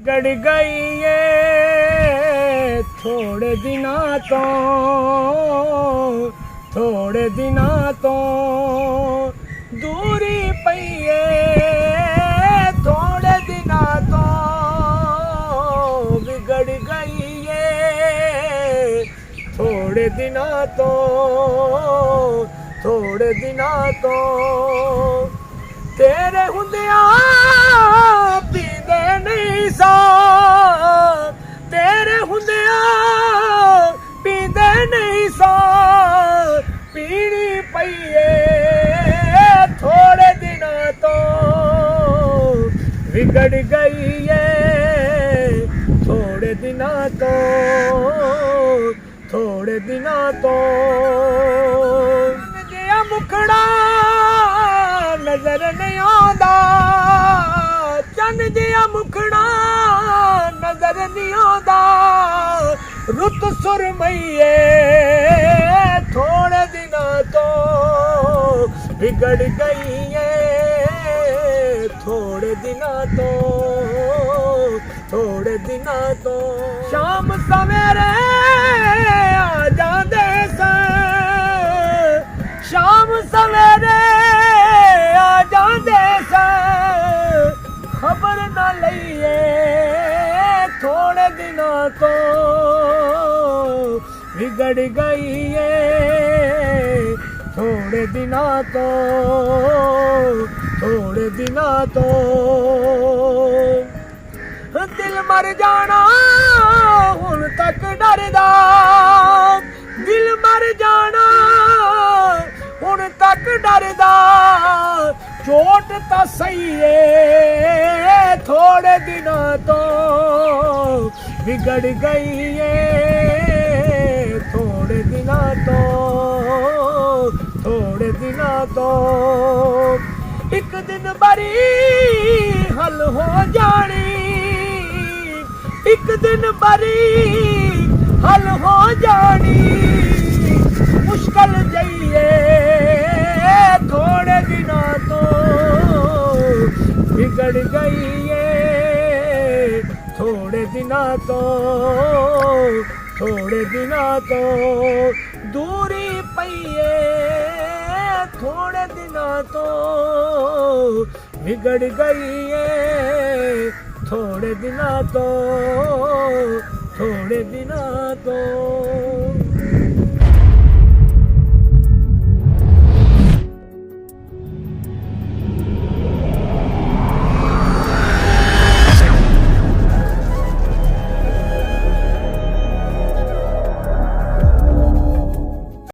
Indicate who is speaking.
Speaker 1: ਵਿਗੜ ਗਈ ਏ ਥੋੜੇ ਦਿਨਾਂ ਤੋਂ ਦੂਰੀ ਪਈ ਏ ਥੋੜੇ ਦਿਨਾਂ ਤੋਂ ਵਿਗੜ ਗਈ ਏ ਥੋੜੇ ਦਿਨਾਂ ਤੋਂ ਤੇਰੇ ਹੁੰਦਿਆਂ ਪੀਂਦੇ ਨਹੀਂ ਸਾਂ ਤੇਰੇ ਹੁੰਦਿਆਂ ਪੀਂਦੇ ਨਹੀਂ ਸਾਂ ਪੀਣੀ ਪਈਏ ਥੋੜੇ ਦਿਨਾਂ ਤੋਂ ਵਿਗੜ ਗਈ ਏ ਥੋੜੇ ਦਿਨਾਂ ਤੋਂ ਜਿਹਾ ਮੁਖੜਾ ਨਜ਼ਰ ਨਹੀਂ ਆਉਂਦਾ ਚੰਨ ਜਿਹਾ ਮੁਖੜਾ ਨਜ਼ਰ ਨਹੀਂ ਆਉਂਦਾ ਰੁੱਤ ਸੁਰਮਈਏ ਥੋੜੇ ਦਿਨਾਂ ਤੋਂ ਵਿਗੜ ਗਈ ਏ ਥੋੜੇ ਦਿਨਾਂ ਤੋਂ ਸ਼ਾਮ ਸਵੇਰੇ ਆ ਜਾਂਦੇ ਸਨ ਸ਼ਾਮ ਸਵੇਰੇ ਆ ਜਾਂਦੇ ਸਨ ਖਬਰ ਨਾ ਲਈਏ ਥੋੜੇ ਦਿਨਾਂ ਤੋਂ ਵਿਗੜ ਗਈ ਏ ਥੋੜੇ ਦਿਨਾਂ ਤੋਂ ਦਿਲ ਮਰ ਜਾਣਾ ਹੁਣ ਤੱਕ ਡਰਦਾ ਦਿਲ ਮਰ ਜਾਣਾ ਹੁਣ ਤੱਕ ਡਰਦਾ ਚੋਟ ਤਾਂ ਸਹੀ ਏ ਥੋੜੇ ਦਿਨਾਂ ਤੋਂ ਵਿਗੜ ਗਈ ਏ ਥੋੜੇ ਦਿਨਾਂ ਤੋਂ ਇੱਕ ਦਿਨ ਬਰੀ ਹੱਲ ਹੋ ਜਾਣੀ ਇੱਕ ਦਿਨ ਬਰੀ ਹੱਲ ਹੋ ਜਾਣੀ ਮੁਸ਼ਕਲ ਜਈਏ ਥੋੜੇ ਦਿਨਾਂ ਤੋਂ ਵਿਗੜ ਗਈ ਏ ਥੋੜੇ ਦਿਨਾਂ ਤੋਂ ਦੂਰੀ ਪਈਏ ਥੋੜੇ ਦਿਨਾਂ ਤੋਂ ਵਿਗੜ ਗਈ ਏ ਥੋੜੇ ਦਿਨਾਂ ਤੋਂ